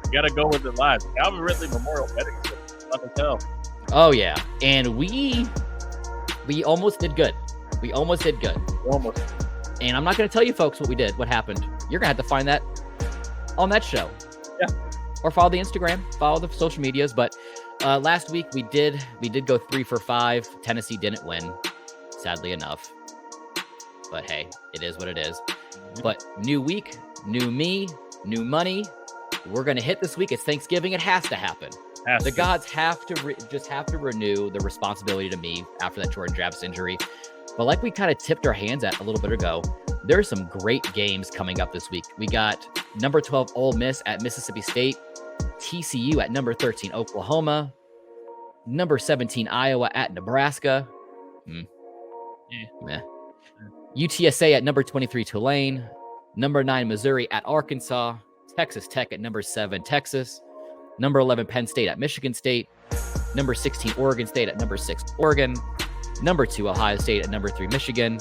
You got to go with it live. Calvin Ridley Memorial Betting Slip. Not to tell. Oh, yeah. And we almost did good. Almost. And I'm not going to tell you folks what happened. You're going to have to find that on that show. Yeah. Or follow the Instagram, follow the social medias. But last week we did go 3 for 5. Tennessee didn't win, sadly enough. But hey, it is what it is. But new week, new me, new money. We're going to hit this week. It's Thanksgiving. It has to happen. The gods have to renew the responsibility to me after that Jordan Travis injury. But like we kind of tipped our hands at a little bit ago, there's some great games coming up this week. We got number 12 Ole Miss at Mississippi State, TCU at number 13 Oklahoma, number 17 Iowa at Nebraska. Meh. UTSA at number 23 Tulane, number 9 Missouri at Arkansas, Texas Tech at number 7 Texas, number 11 Penn State at Michigan State, number 16 Oregon State at number 6 Oregon, number 2 Ohio State at number 3 Michigan,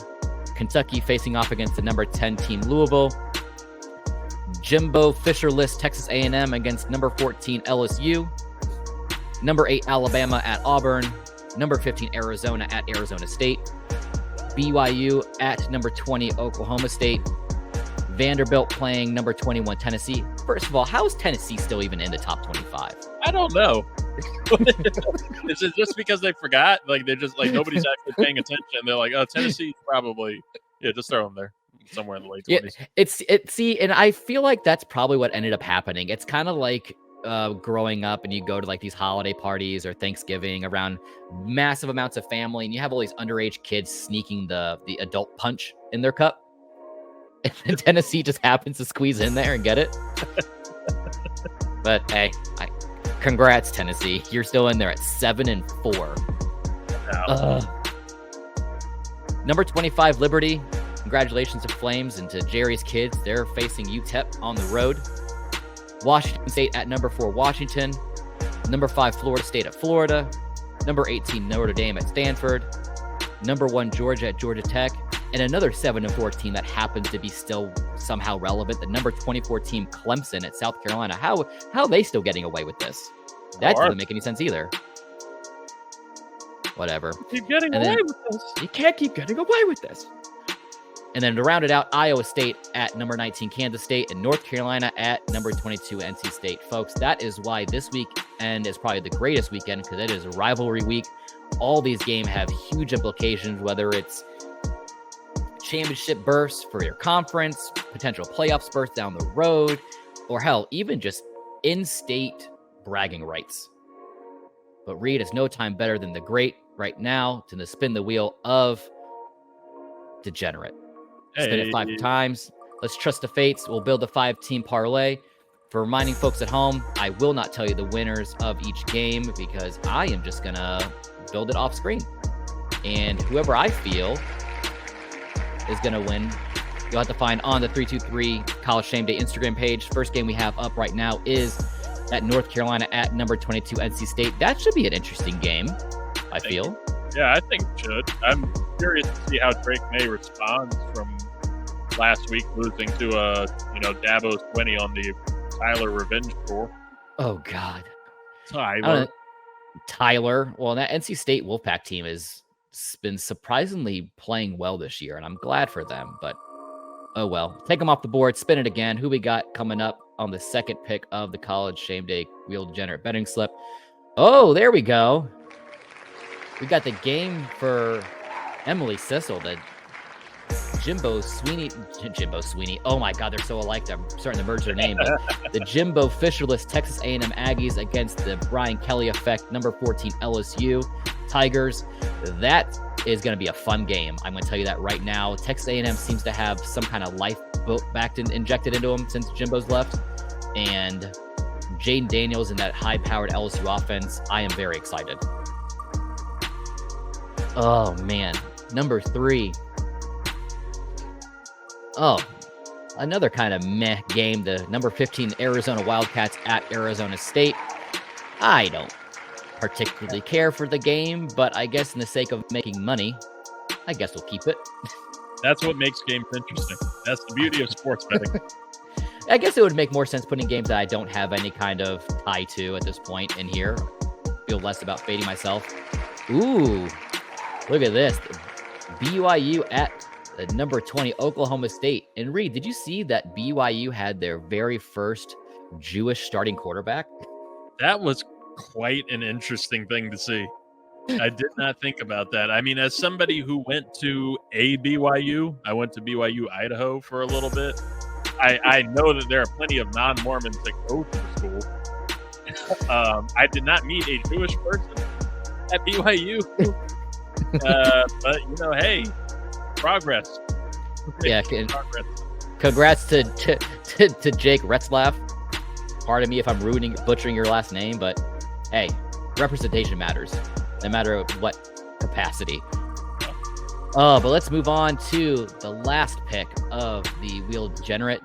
Kentucky facing off against the number 10 team Louisville, Jimbo Fisher-less Texas A&M against number 14 LSU, number 8 Alabama at Auburn, number 15 Arizona at Arizona State, BYU at number 20 Oklahoma State, Vanderbilt playing number 21 Tennessee. First of all, how is Tennessee still even in the top 25? I don't know. Is it just because they forgot? Like they're just like nobody's actually paying attention. They're like, oh, Tennessee probably, just throw them there somewhere in the late 20s. See, and I feel like that's probably what ended up happening. It's kind of like growing up and you go to like these holiday parties or Thanksgiving around massive amounts of family and you have all these underage kids sneaking the adult punch in their cup. And then Tennessee just happens to squeeze in there and get it. But hey, congrats Tennessee. You're still in there at 7-4. Number 25 Liberty. Congratulations to Flames and to Jerry's kids. They're facing UTEP on the road. Washington State at number 4 Washington. Number 5 Florida State at Florida. Number 18 Notre Dame at Stanford. Number 1 Georgia at Georgia Tech. And another 7-4 team that happens to be still somehow relevant. The number 24 team Clemson at South Carolina. How are they still getting away with this? That doesn't make any sense either. Whatever. Keep getting away with this. You can't keep getting away with this. And then to round it out, Iowa State at number 19 Kansas State and North Carolina at number 22 NC State. Folks, that is why this weekend is probably the greatest weekend because it is a rivalry week. All these games have huge implications, whether it's championship bursts for your conference, potential playoff spurts down the road, or hell, even just in-state bragging rights. But Reed, is no time better than the great right now to spin the wheel of Degenerate. Spin it 5 times. Let's trust the fates. We'll build a 5-team parlay. For reminding folks at home, I will not tell you the winners of each game because I am just going to build it off screen. And whoever I feel is going to win, you'll have to find on the 323 College Shame Day Instagram page. First game we have up right now is at North Carolina at number 22 NC State. That should be an interesting game, I feel. Yeah, I think it should. I'm curious to see how Drake May responds from last week losing to Dabo Swinney on the Tyler revenge tour. Oh God, Tyler. Well, that NC State Wolfpack team has been surprisingly playing well this year, and I'm glad for them. But Oh, well. Take them off the board. Spin it again. Who we got coming up on the second pick of the College Shame Day Wheel Degenerate betting slip? Oh, there we go. We got the game for Emily Sissel, the Jimbo Sweeney. Oh my God, they're so alike. I'm starting to merge their name. But the Jimbo Fisherless Texas A&M Aggies against the Brian Kelly Effect, number 14 LSU Tigers. That is going to be a fun game. I'm going to tell you that right now. Texas A&M seems to have some kind of life injected into them since Jimbo's left. And Jayden Daniels in that high-powered LSU offense, I am very excited. Oh, man. Number 3. Oh, another kind of meh game. The number 15 Arizona Wildcats at Arizona State. I don't particularly care for the game, but I guess in the sake of making money, I guess we'll keep it. That's what makes games interesting. That's the beauty of sports betting. I guess it would make more sense putting games that I don't have any kind of tie to at this point in here. Feel less about fading myself. Ooh, look at this. BYU at number 20 Oklahoma State. And Reed, did you see that BYU had their very first Jewish starting quarterback? That was quite an interesting thing to see. I did not think about that. I mean, as somebody who went to a BYU, I went to BYU Idaho for a little bit. I know that there are plenty of non-Mormons that go to the school. I did not meet a Jewish person at BYU. But, you know, hey, progress. Yeah, progress. Congrats to Jake Retzlaff. Pardon me if I'm butchering your last name, but hey, representation matters, no matter what capacity. But let's move on to the last pick of the Wheel Degenerate.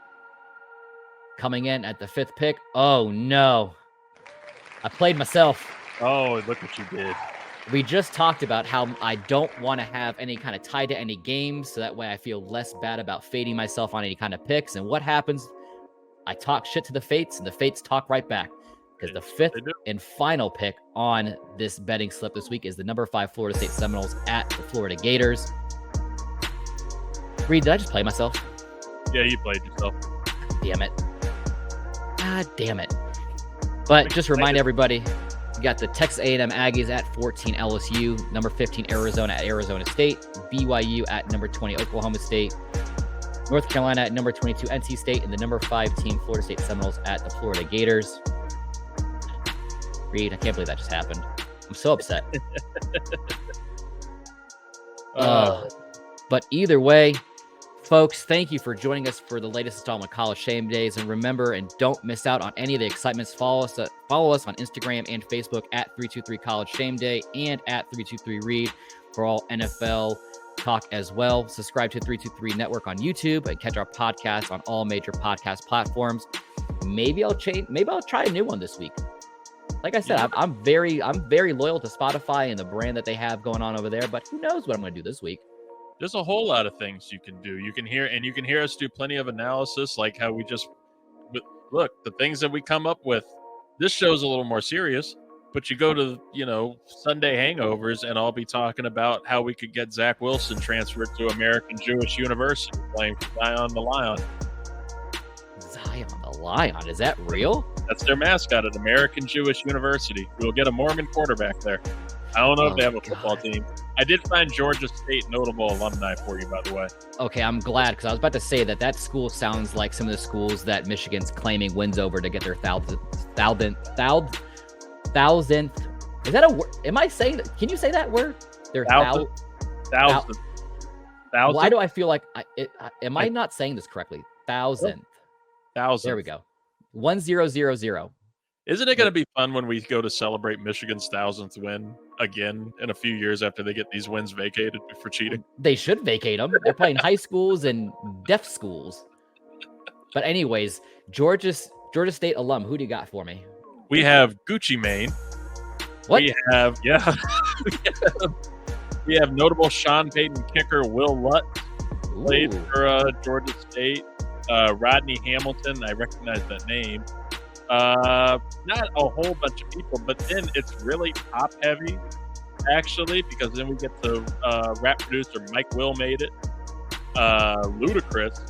Coming in at the 5th pick. Oh, no. I played myself. Oh, look what you did. We just talked about how I don't want to have any kind of tie to any games, so that way I feel less bad about fading myself on any kind of picks. And what happens? I talk shit to the Fates, and the Fates talk right back. Because the 5th and final pick on this betting slip this week is the number 5 Florida State Seminoles at the Florida Gators. Reed, did I just play myself? Yeah, you played yourself. Damn it. God damn it. But just remind everybody, you got the Texas A&M Aggies at 14 LSU, number 15 Arizona at Arizona State, BYU at number 20 Oklahoma State, North Carolina at number 22 NC State, and the number 5 team Florida State Seminoles at the Florida Gators. Reed, I can't believe that just happened. I'm so upset. But either way, folks, thank you for joining us for the latest installment of College Shame Days. And remember, and don't miss out on any of the excitements. Follow us on Instagram and Facebook at 323 College Shame Day and at 323 Read for all NFL talk as well. Subscribe to 323 Network on YouTube and catch our podcast on all major podcast platforms. Maybe I'll try a new one this week. Like I said, I'm very loyal to Spotify and the brand that they have going on over there, but who knows what I'm going to do this week. There's a whole lot of things you can do. You can hear us do plenty of analysis, like how we just look, the things that we come up with. This show's a little more serious, but you go to, Sunday hangovers, and I'll be talking about how we could get Zach Wilson transferred to American Jewish University playing for Zion the Lion. Zion the Lion, is that real? That's their mascot at American Jewish University. We'll get a Mormon quarterback there. I don't know if they have a football team. I did find Georgia State notable alumni for you, by the way. Okay, I'm glad, because I was about to say that school sounds like some of the schools that Michigan's claiming wins over to get their thousandth. Is that a word? Am I saying that? Can you say that word? Their thousand. Why do I feel like am I not saying this correctly? Thousand. There we go. 1000. Isn't it going to be fun when we go to celebrate Michigan's 1000th win again in a few years after they get these wins vacated for cheating? They should vacate them. They're playing high schools and deaf schools. But anyways, Georgia State alum, who do you got for me? We have Gucci Mane. What? We have notable Sean Payton kicker Will Lutz. Played for Georgia State. Rodney Hamilton, I recognize that name. Not a whole bunch of people, but then it's really top heavy, actually, because then we get the rap producer Mike Will made it. Ludacris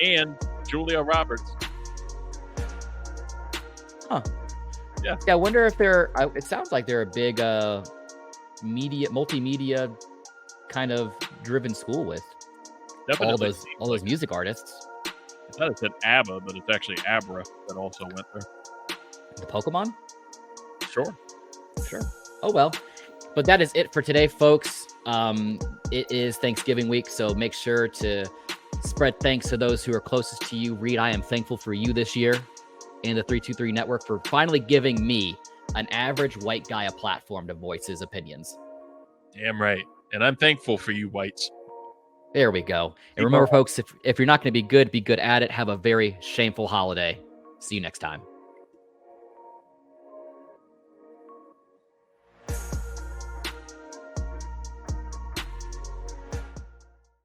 and Julia Roberts. Huh. Yeah. I wonder if they're. It sounds like they're a big multimedia kind of driven school with Definitely all those music artists. I thought it said ABBA, but it's actually Abra that also went there. The Pokemon? Sure. Oh, well. But that is it for today, folks. It is Thanksgiving week, so make sure to spread thanks to those who are closest to you. Reed, I am thankful for you this year and the 323 Network for finally giving me, an average white guy, a platform to voice his opinions. Damn right. And I'm thankful for you, whites. There we go. And remember, folks, if you're not going to be good at it. Have a very shameful holiday. See you next time.